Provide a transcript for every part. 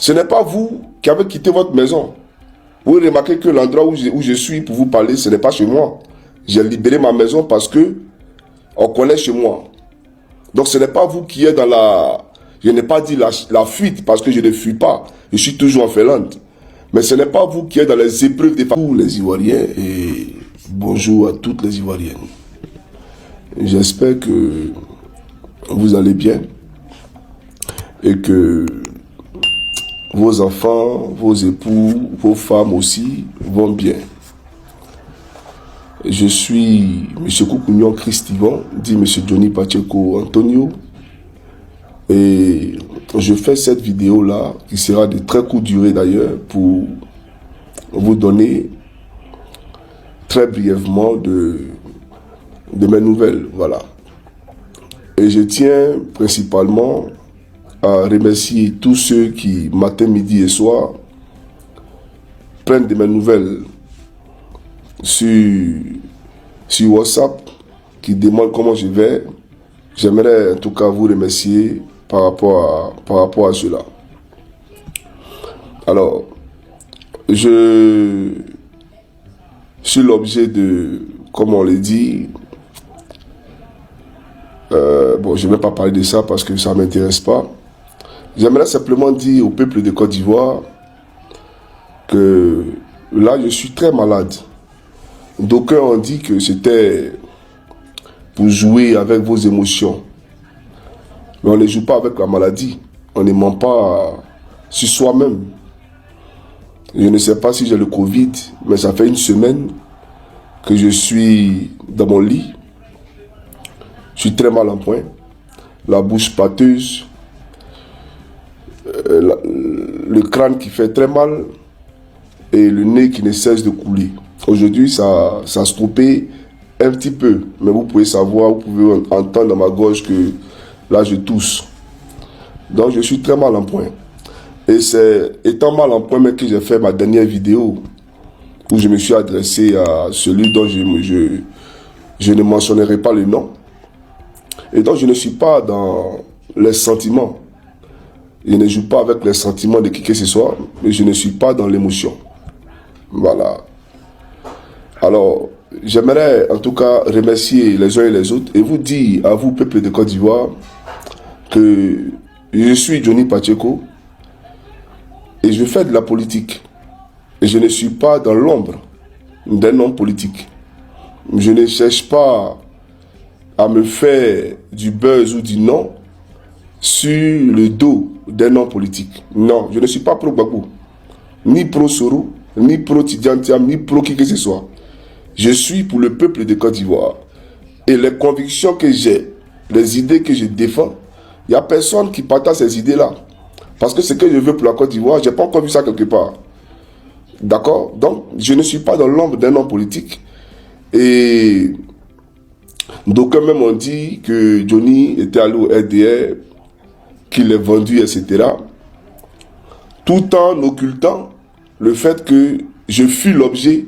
Ce n'est pas vous qui avez quitté votre maison. Vous remarquez que l'endroit où je suis pour vous parler, ce n'est pas chez moi. J'ai libéré ma maison parce que on connaît chez moi. Donc ce n'est pas vous qui êtes dans la... Je n'ai pas dit la fuite parce que je ne fuis pas. Je suis toujours en Finlande. Mais ce n'est pas vous qui êtes dans les épreuves des familles. Les Ivoiriens et bonjour à toutes les Ivoiriennes. J'espère que vous allez bien et que vos enfants, vos époux, vos femmes aussi vont bien. Je suis M. Koukounion Christivan, dit M. Johnny Pacheco Antonio. Et je fais cette vidéo-là, qui sera de très courte durée d'ailleurs, pour vous donner très brièvement de mes nouvelles. Voilà. Et je tiens principalement à remercier tous ceux qui, matin, midi et soir, prennent de mes nouvelles sur WhatsApp, qui demandent comment je vais. J'aimerais en tout cas vous remercier par rapport à cela. Alors, je suis l'objet de, comme on l'a dit, bon, je ne vais pas parler de ça parce que ça ne m'intéresse pas. J'aimerais simplement dire au peuple de Côte d'Ivoire que là, je suis très malade. D'aucuns ont dit que c'était pour jouer avec vos émotions. Mais on ne joue pas avec la maladie. On ne ment pas sur soi-même. Je ne sais pas si j'ai le Covid, mais ça fait une semaine que je suis dans mon lit. Je suis très mal en point. La bouche pâteuse. Le crâne qui fait très mal. Et le nez qui ne cesse de couler. Aujourd'hui, ça se trompait un petit peu. Mais vous pouvez savoir, vous pouvez entendre dans ma gorge que là, je tousse. Donc, je suis très mal en point. Et c'est étant mal en point même que j'ai fait ma dernière vidéo où je me suis adressé à celui dont je ne mentionnerai pas le nom. Et donc, je ne suis pas dans les sentiments. Je ne joue pas avec les sentiments de qui que ce soit, mais je ne suis pas dans l'émotion. Voilà. Alors, j'aimerais en tout cas remercier les uns et les autres et vous dire à vous, peuple de Côte d'Ivoire, que je suis Johnny Pacheco et je fais de la politique. Et je ne suis pas dans l'ombre d'un homme politique. Je ne cherche pas à me faire du buzz ou du nom sur le dos d'un homme politique. Non, je ne suis pas pro-Gbagbo, ni pro-Soro, ni pro-Tidiane, ni pro qui que ce soit. Je suis pour le peuple de Côte d'Ivoire. Et les convictions que j'ai, les idées que je défends, il n'y a personne qui partage ces idées-là. Parce que ce que je veux pour la Côte d'Ivoire, je n'ai pas encore vu ça quelque part. D'accord? Donc, je ne suis pas dans l'ombre d'un homme politique. Et d'aucuns même ont dit que Johnny était allé au RDR, qu'il est vendu, etc. Tout en occultant le fait que je fus l'objet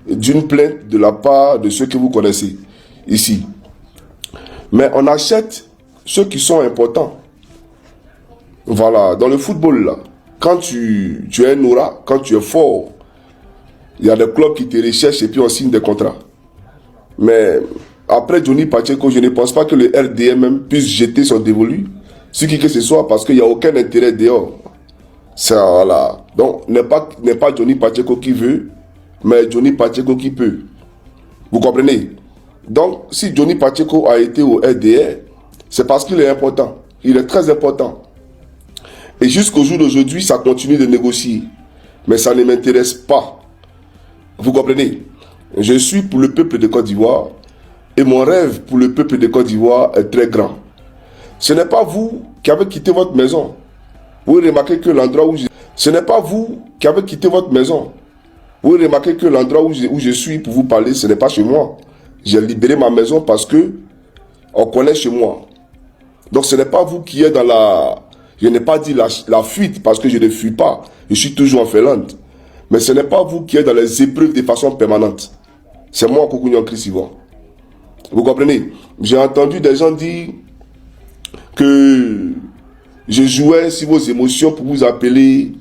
d'une plainte de la part de ceux que vous connaissez ici. Mais on achète ceux qui sont importants. Voilà, dans le football là, quand tu es un aura, quand tu es fort, il y a des clubs qui te recherchent et puis on signe des contrats. Mais après Johnny Pacheco, je ne pense pas que le RDM même puisse jeter son dévolu sur qui que ce soit parce qu'il n'y a aucun intérêt dehors. Ça, voilà. Donc, n'est pas Johnny Pacheco qui veut, mais Johnny Pacheco qui peut. Vous comprenez? Donc, si Johnny Pacheco a été au RDR, c'est parce qu'il est important. Il est très important. Et jusqu'au jour d'aujourd'hui, ça continue de négocier. Mais ça ne m'intéresse pas. Vous comprenez? Je suis pour le peuple de Côte d'Ivoire. Et mon rêve pour le peuple de Côte d'Ivoire est très grand. Ce n'est pas vous qui avez quitté votre maison. Vous remarquez que l'endroit où ce n'est pas vous qui avez quitté votre maison. Vous remarquez que l'endroit où je suis pour vous parler, ce n'est pas chez moi. J'ai libéré ma maison parce que on connaît chez moi. Donc ce n'est pas vous qui êtes dans la... Je n'ai pas dit la fuite parce que je ne fuis pas. Je suis toujours en Finlande. Mais ce n'est pas vous qui êtes dans les épreuves de façon permanente. C'est moi, Koukounion Christivan. Vous comprenez? J'ai entendu des gens dire que Je jouais sur vos émotions pour vous appeler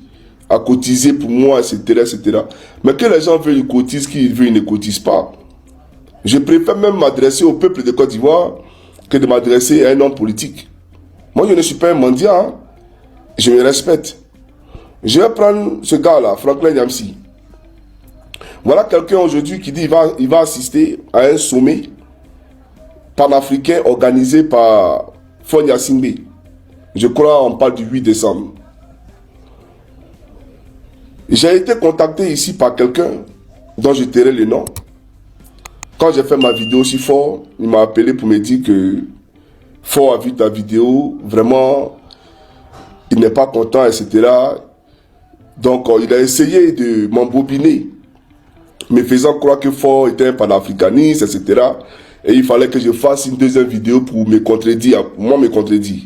à cotiser pour moi, etc., etc. Mais que les gens veulent, ils cotisent, qu'ils veulent, ils ne cotisent pas. Je préfère même m'adresser au peuple de Côte d'Ivoire que de m'adresser à un homme politique. Moi, je ne suis pas un mendiant, hein. Je me respecte. Je vais prendre ce gars-là, Franklin Nyamsi. Voilà quelqu'un aujourd'hui qui dit qu'il va assister à un sommet panafricain organisé par Fonya Singbe. Je crois qu'on parle du 8 décembre. J'ai été contacté ici par quelqu'un dont je tairai le nom. Quand j'ai fait ma vidéo si fort, il m'a appelé pour me dire que Fort a vu ta vidéo, vraiment, il n'est pas content, etc. Donc, il a essayé de m'embobiner, me faisant croire que Fort était un panafricaniste, etc. Et il fallait que je fasse une deuxième vidéo pour me contredire, moi me contredire.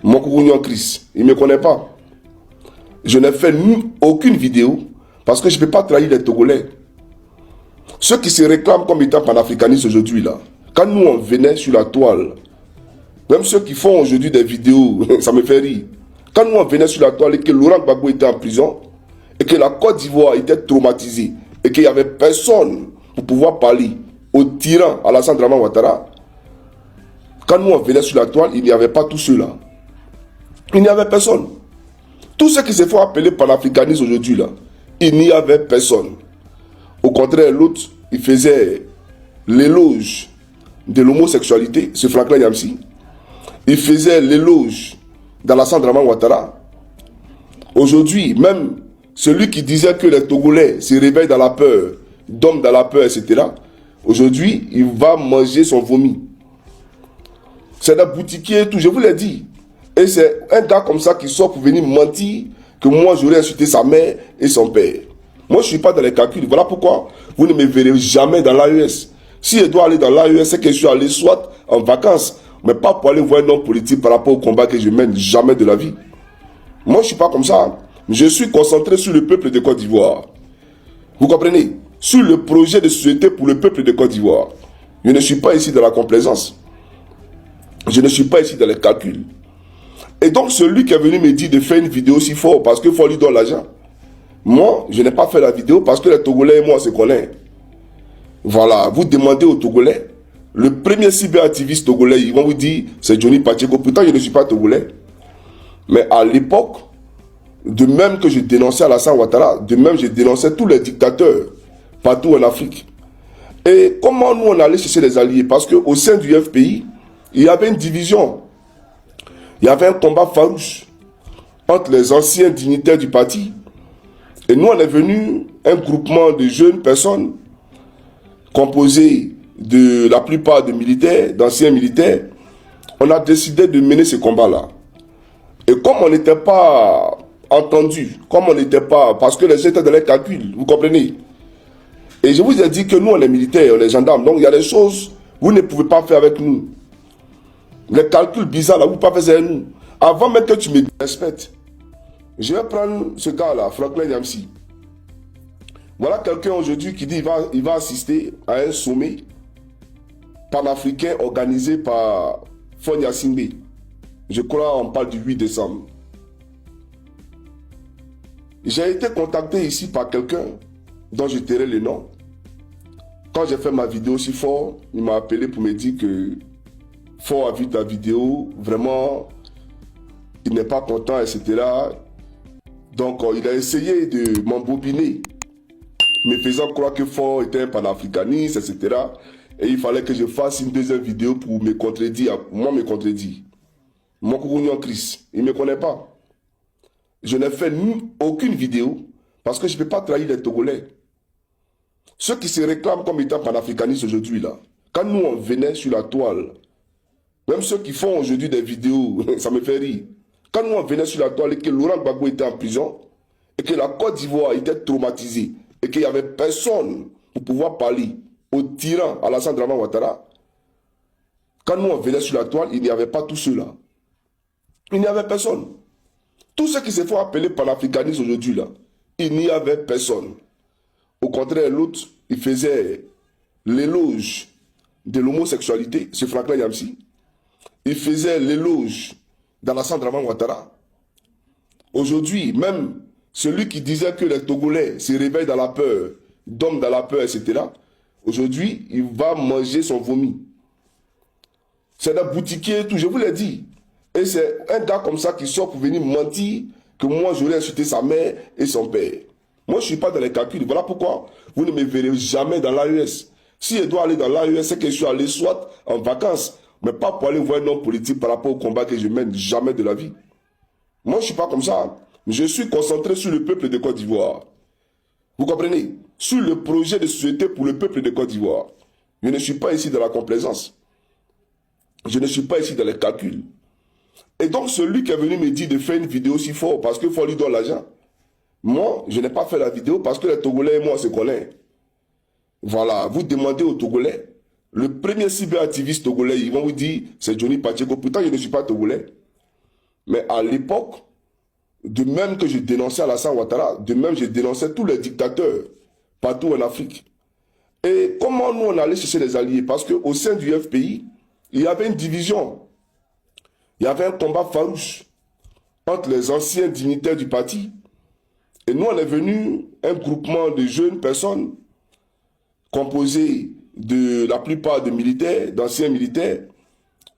Mon coucou Chris, il ne me connaît pas. Je n'ai fait aucune vidéo parce que je ne peux pas trahir les Togolais. Ceux qui se réclament comme étant panafricanistes aujourd'hui, là, quand nous on venait sur la toile, même ceux qui font aujourd'hui des vidéos, ça me fait rire. Quand nous on venait sur la toile et que Laurent Gbagbo était en prison, et que la Côte d'Ivoire était traumatisée, et qu'il n'y avait personne pour pouvoir parler au tyran Alassane Dramane Ouattara, quand nous on venait sur la toile, il n'y avait pas tous ceux-là. Il n'y avait personne. Tous ceux qui se font appeler panafricanistes aujourd'hui, là, il n'y avait personne. Au contraire, l'autre, il faisait l'éloge de l'homosexualité, ce Franklin Nyamsi. Il faisait l'éloge d'Alassane Dramane Ouattara. Aujourd'hui, même celui qui disait que les Togolais se réveillent dans la peur, dorment dans la peur, etc. Aujourd'hui, il va manger son vomi. C'est un boutiquier et tout, je vous l'ai dit. Et c'est un gars comme ça qui sort pour venir mentir que moi j'aurais insulté sa mère et son père. Moi je ne suis pas dans les calculs. Voilà pourquoi vous ne me verrez jamais dans l'AES. Si je dois aller dans l'AES, c'est que je suis allé soit en vacances, mais pas pour aller voir un homme politique par rapport au combat que je mène, jamais de la vie. Moi je ne suis pas comme ça. Je suis concentré sur le peuple de Côte d'Ivoire. Vous comprenez? Sur le projet de société pour le peuple de Côte d'Ivoire. Je ne suis pas ici dans la complaisance. Je ne suis pas ici dans les calculs. Et donc, celui qui est venu me dire de faire une vidéo si fort parce qu'il faut lui donner l'argent. Moi, je n'ai pas fait la vidéo parce que les Togolais et moi, on se connaît. Voilà, vous demandez aux Togolais, le premier cyberactiviste togolais, ils vont vous dire, c'est Johnny Pacheco. Pourtant, je ne suis pas Togolais. Mais à l'époque, de même que je dénonçais Alassane Ouattara, de même je dénonçais tous les dictateurs partout en Afrique. Et comment nous, on allait chercher les alliés? Parce qu'au sein du FPI, il y avait une division. Il y avait un combat farouche entre les anciens dignitaires du parti. Et nous, on est venu un groupement de jeunes personnes composé de la plupart de militaires, d'anciens militaires. On a décidé de mener ce combat-là. Et comme on n'était pas entendu, comme on n'était pas... Parce que les gens étaient dans les calculs, vous comprenez? Et je vous ai dit que nous, on est militaires, on est gendarmes. Donc, il y a des choses que vous ne pouvez pas faire avec nous. Les calculs bizarres, là, vous ne pouvez pas faire avec nous. Avant même que tu me respectes, je vais prendre ce gars-là, Franklin Nyamsi. Voilà quelqu'un aujourd'hui qui dit qu'il va assister à un sommet panafricain organisé par Fonya Singbe. Je crois qu'on parle du 8 décembre. J'ai été contacté ici par quelqu'un dont je tairai le nom. Quand j'ai fait ma vidéo si fort, il m'a appelé pour me dire que Fort a vu ta vidéo, vraiment, il n'est pas content, etc. Donc, il a essayé de m'embobiner, me faisant croire que Fort était un panafricaniste, etc. Et il fallait que je fasse une deuxième vidéo pour me contredire, moi me contredire. Mon coucou Chris, il ne me connaît pas. Je n'ai fait aucune vidéo parce que je ne peux pas trahir les Togolais. Ceux qui se réclament comme étant panafricanistes aujourd'hui, là, quand nous on venait sur la toile, même ceux qui font aujourd'hui des vidéos, ça me fait rire. Quand nous on venait sur la toile et que Laurent Gbagbo était en prison, et que la Côte d'Ivoire était traumatisée, et qu'il n'y avait personne pour pouvoir parler au tyran Alassane Dramane Ouattara, quand nous on venait sur la toile, il n'y avait pas tous ceux-là. Il n'y avait personne. Tous ceux qui se font appeler panafricanistes aujourd'hui, là, il n'y avait personne. Au contraire, l'autre, il faisait l'éloge de l'homosexualité, c'est Franklin Nyamsi. Il faisait l'éloge d'Alassane Draman Ouattara. Aujourd'hui, même celui qui disait que les Togolais se réveillent dans la peur, dorment dans la peur, etc. Aujourd'hui, il va manger son vomi. C'est un boutiquier, tout, je vous l'ai dit. Et c'est un gars comme ça qui sort pour venir mentir que moi, j'aurais insulté sa mère et son père. Moi, je ne suis pas dans les calculs. Voilà pourquoi vous ne me verrez jamais dans l'AES. Si je dois aller dans l'AES, c'est que je suis allé soit en vacances, mais pas pour aller voir un homme politique par rapport au combat que je mène, jamais de la vie. Moi, je ne suis pas comme ça. Je suis concentré sur le peuple de Côte d'Ivoire. Vous comprenez? Sur le projet de société pour le peuple de Côte d'Ivoire. Je ne suis pas ici dans la complaisance. Je ne suis pas ici dans les calculs. Et donc, celui qui est venu me dire de faire une vidéo si fort parce qu'il faut lui donner l'argent. Moi, je n'ai pas fait la vidéo parce que les Togolais et moi, on se connaît. Voilà, vous demandez aux Togolais, le premier cyberactiviste togolais, ils vont vous dire, c'est Johnny Pacheco. Pourtant, je ne suis pas Togolais. Mais à l'époque, de même que je dénonçais Alassane Ouattara, de même je dénonçais tous les dictateurs partout en Afrique. Et comment nous on allait chercher les alliés? Parce qu'au sein du FPI, il y avait une division. Il y avait un combat farouche entre les anciens dignitaires du parti. Et nous, on est venu un groupement de jeunes personnes composé de la plupart de militaires, d'anciens militaires.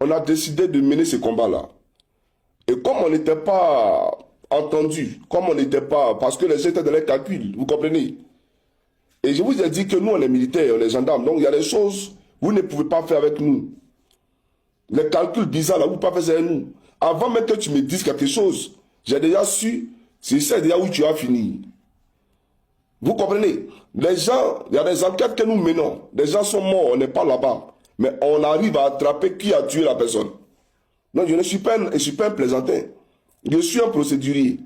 On a décidé de mener ce combat-là. Et comme on n'était pas entendu, comme on n'était pas... Parce que les gens étaient dans les calculs, vous comprenez? Et je vous ai dit que nous, on est militaires, on est gendarmes. Donc, il y a des choses que vous ne pouvez pas faire avec nous. Les calculs bizarres, là, vous ne pouvez pas faire avec nous. Avant même que tu me dises quelque chose, j'ai déjà su, c'est ça déjà où tu as fini. Vous comprenez? Les gens, il y a des enquêtes que nous menons. Les gens sont morts, on n'est pas là-bas. Mais on arrive à attraper qui a tué la personne. Non, je ne suis pas un plaisantin. Je suis un procédurier.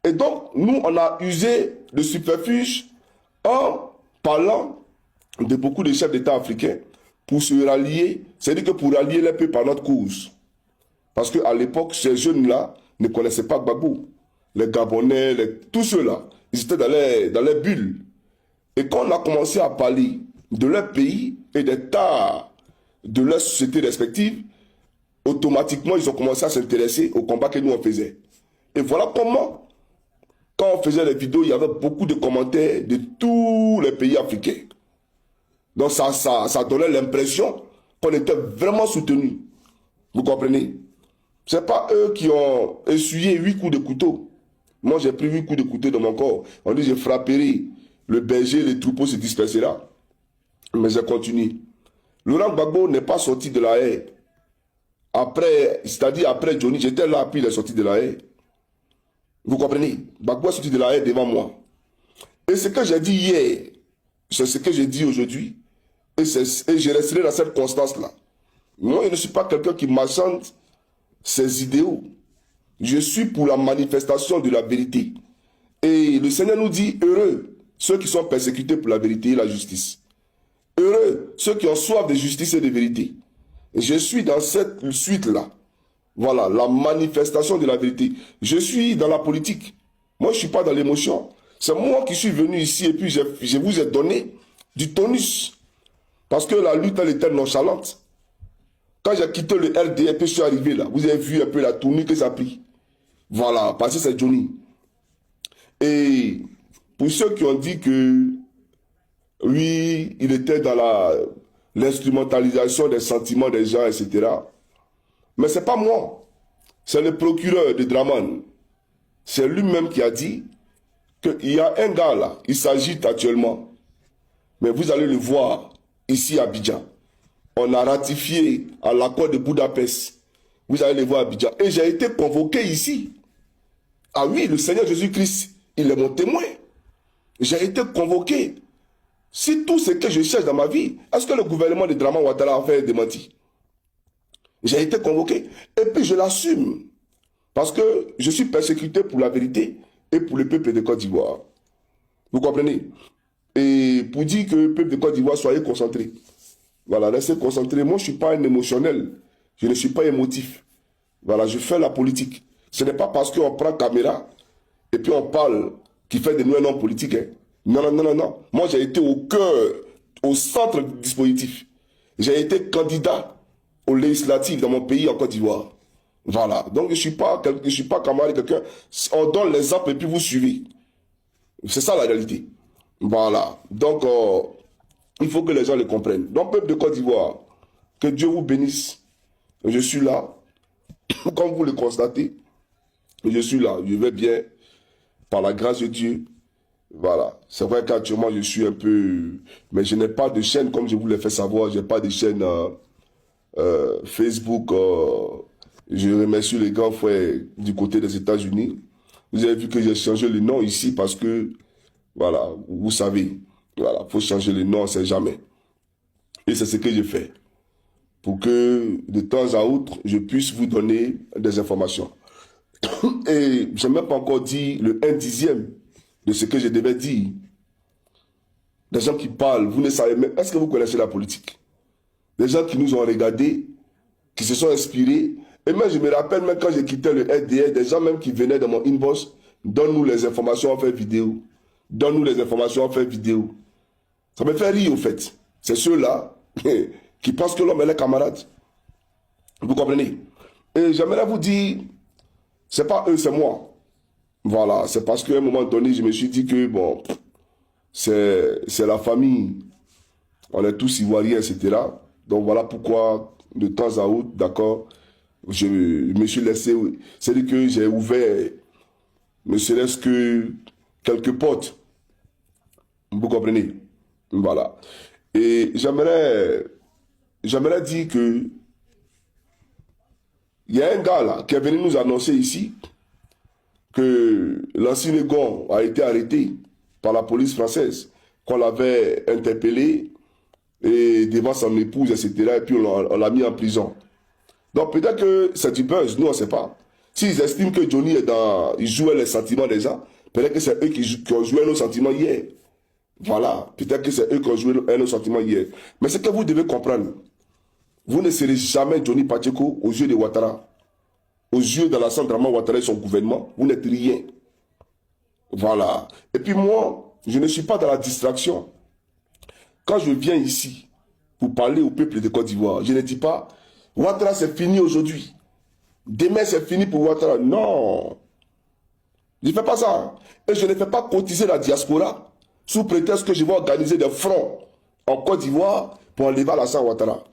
Et donc, nous, on a usé de subterfuge en parlant de beaucoup de chefs d'État africains pour se rallier, c'est-à-dire que pour rallier les peuples par notre cause. Parce qu'à l'époque, ces jeunes-là ne connaissaient pas Gbagbo. Les Gabonais, tous ceux-là, ils étaient dans les bulles. Et quand on a commencé à parler de leur pays et des tas de leurs sociétés respectives, automatiquement, ils ont commencé à s'intéresser au combat que nous on faisait. Et voilà comment, quand on faisait les vidéos, il y avait beaucoup de commentaires de tous les pays africains. Donc ça donnait l'impression qu'on était vraiment soutenus. Vous comprenez? Ce n'est pas eux qui ont essuyé 8 coups de couteau. Moi, j'ai pris 8 coups de couteau dans mon corps. On dit, je frapperai le berger, les troupeaux se dispersera. Mais j'ai continué. Laurent Gbagbo n'est pas sorti de la haie. Après, c'est-à-dire après Johnny, j'étais là, puis il est sorti de la haie. Vous comprenez? Gbagbo est sorti de la haie devant moi. Et ce que j'ai dit hier, c'est ce que j'ai dit aujourd'hui. Et je resterai dans cette constance-là. Moi, je ne suis pas quelqu'un qui marchande ses idéaux. Je suis pour la manifestation de la vérité. Et le Seigneur nous dit, heureux ceux qui sont persécutés pour la vérité et la justice. Heureux ceux qui ont soif de justice et de vérité. Et je suis dans cette suite-là. Voilà, la manifestation de la vérité. Je suis dans la politique. Moi, je ne suis pas dans l'émotion. C'est moi qui suis venu ici et puis je vous ai donné du tonus. Parce que la lutte, elle était nonchalante. Quand j'ai quitté le RDR, puis je suis arrivé là, vous avez vu un peu la tournure que ça a pris. Voilà, parce que c'est Johnny. Et pour ceux qui ont dit que, oui, il était dans l'instrumentalisation des sentiments des gens, etc. Mais c'est pas moi. C'est le procureur de Draman. C'est lui-même qui a dit qu'il y a un gars là, il s'agite actuellement. Mais vous allez le voir ici à Abidjan. On a ratifié à l'accord de Budapest. Vous allez le voir à Abidjan. Et j'ai été convoqué ici. Ah oui, le Seigneur Jésus-Christ, il est mon témoin. J'ai été convoqué. Si tout ce que je cherche dans ma vie, est-ce que le gouvernement de Draman Ouattara a fait un démenti? J'ai été convoqué. Et puis je l'assume. Parce que je suis persécuté pour la vérité et pour le peuple de Côte d'Ivoire. Vous comprenez? Et pour dire que le peuple de Côte d'Ivoire, soyez concentrés. Voilà, restez concentrés. Moi, je ne suis pas un émotionnel. Je ne suis pas émotif. Voilà, je fais la politique. Ce n'est pas parce qu'on prend caméra et puis on parle qui fait de nous un homme politique. Hein. Non, non, non, non, non. Moi, j'ai été au cœur, au centre du dispositif. J'ai été candidat aux législatives dans mon pays en Côte d'Ivoire. Voilà. Donc, je suis pas camarade de quelqu'un. On donne l'exemple et puis vous suivez. C'est ça la réalité. Voilà. Donc, il faut que les gens le comprennent. Donc, peuple de Côte d'Ivoire, que Dieu vous bénisse. Je suis là. Comme vous le constatez, je suis là. Je vais bien. Par la grâce de Dieu. Voilà. C'est vrai qu'actuellement, je suis un peu... Mais je n'ai pas de chaîne, comme je vous l'ai fait savoir. Je n'ai pas de chaîne Facebook. Je remercie les grands frères du côté des États-Unis. Vous avez vu que j'ai changé le nom ici parce que, voilà, vous savez, voilà, faut changer le nom, c'est jamais. Et c'est ce que j'ai fait. Pour que, de temps à autre, je puisse vous donner des informations. Et je n'ai même pas encore dit le 1/10 de ce que je devais dire. Des gens qui parlent, vous ne savez même, est-ce que vous connaissez la politique? Des gens qui nous ont regardés, qui se sont inspirés. Et même, je me rappelle, même quand j'ai quitté le RDR, des gens même qui venaient dans mon inbox, donne-nous les informations, on fait vidéo. Donne-nous les informations, on fait vidéo. Ça me fait rire, au fait. C'est ceux-là qui pensent que l'homme est camarade. Vous comprenez? Et j'aimerais vous dire, c'est pas eux, c'est moi. Voilà, c'est parce qu'à un moment donné, je me suis dit que, bon, c'est la famille. On est tous ivoiriens, etc. Donc voilà pourquoi, de temps à autre, d'accord, je me suis laissé, c'est-à-dire que j'ai ouvert, ne serait-ce que quelques portes. Vous comprenez? Voilà. Et j'aimerais dire que il y a un gars là qui est venu nous annoncer ici que l'ancien Gon a été arrêté par la police française, qu'on l'avait interpellé et devant son épouse, etc. Et puis on l'a mis en prison. Donc peut-être que c'est du buzz, nous on ne sait pas. S'ils estiment que Johnny il jouait les sentiments des gens, peut-être que c'est eux qui ont joué nos sentiments hier. Voilà, peut-être que c'est eux qui ont joué nos sentiments hier. Mais ce que vous devez comprendre, vous ne serez jamais Johnny Pacheco aux yeux de Ouattara. Aux yeux d'Alassane Dramane Ouattara et son gouvernement, vous n'êtes rien. Voilà. Et puis moi, je ne suis pas dans la distraction. Quand je viens ici pour parler au peuple de Côte d'Ivoire, je ne dis pas Ouattara c'est fini aujourd'hui. Demain c'est fini pour Ouattara. Non. Je ne fais pas ça. Et je ne fais pas cotiser la diaspora sous prétexte que je vais organiser des fronts en Côte d'Ivoire pour enlever Alassane Ouattara.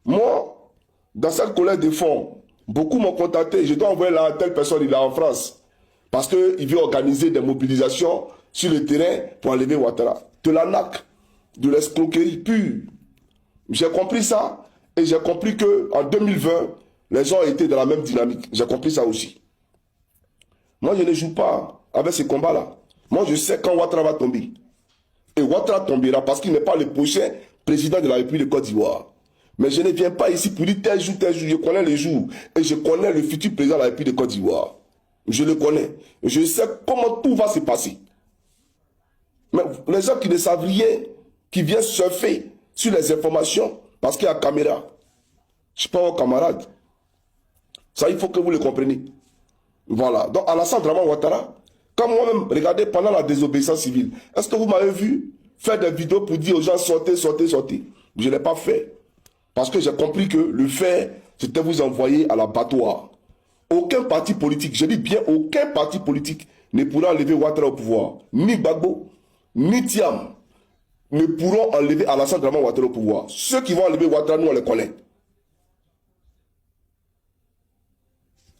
Moi, dans cette collecte de fonds, beaucoup m'ont contacté. Je dois envoyer là telle personne, il est en France. Parce qu'il veut organiser des mobilisations sur le terrain pour enlever Ouattara. De la NAC, de l'escroquerie pure. J'ai compris ça. Et j'ai compris qu'en 2020, les gens étaient dans la même dynamique. J'ai compris ça aussi. Moi, je ne joue pas avec ces combats-là. Moi, je sais quand Ouattara va tomber. Et Ouattara tombera parce qu'il n'est pas le prochain président de la République de Côte d'Ivoire. Mais je ne viens pas ici pour dire tel jour. Je connais les jours. Et je connais le futur président de la République de Côte d'Ivoire. Je le connais. Je sais comment tout va se passer. Mais les gens qui ne savent rien, qui viennent surfer sur les informations, parce qu'il y a caméra. Je ne suis pas un camarade. Ça, il faut que vous le compreniez. Voilà. Donc, Alassane Dramane Ouattara, quand moi-même, regardez, pendant la désobéissance civile, est-ce que vous m'avez vu faire des vidéos pour dire aux gens sortez, sortez, sortez? Je ne l'ai pas fait. Parce que j'ai compris que le fait, c'était vous envoyer à l'abattoir. Aucun parti politique, je dis bien aucun parti politique ne pourra enlever Ouattara au pouvoir. Ni Gbagbo, ni Thiam ne pourront enlever Alassane Dramane Ouattara au pouvoir. Ceux qui vont enlever Ouattara, nous on les connaît.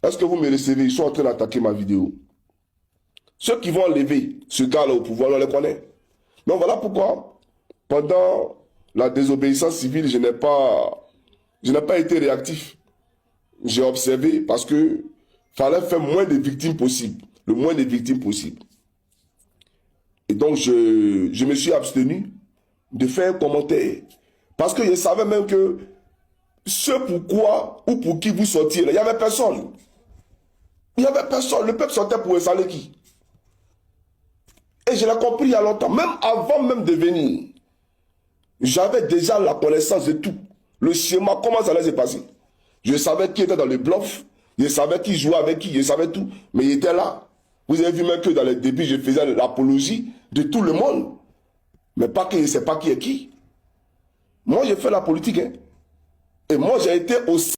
Est-ce que vous me recevez? Ils sont en train d'attaquer ma vidéo. Ceux qui vont enlever ce gars-là au pouvoir, on les connaît. Donc voilà pourquoi, pendant la désobéissance civile, je n'ai pas été réactif. J'ai observé parce que fallait faire moins de victimes possible. Le moins de victimes possible. Et donc, je me suis abstenu de faire un commentaire. Parce que je savais même que ce pourquoi ou pour qui vous sortiez, il n'y avait personne. Il n'y avait personne. Le peuple sortait pour installer qui? Et je l'ai compris il y a longtemps. Même avant même de venir, j'avais déjà la connaissance de tout. Le schéma, comment ça allait se passer. Je savais qui était dans le bluff. Je savais qui jouait avec qui. Je savais tout. Mais il était là. Vous avez vu même que dans les débuts, je faisais l'apologie de tout le monde. Mais pas que je ne sais pas qui est qui. Moi, j'ai fait la politique. Hein. Et moi, j'ai été aussi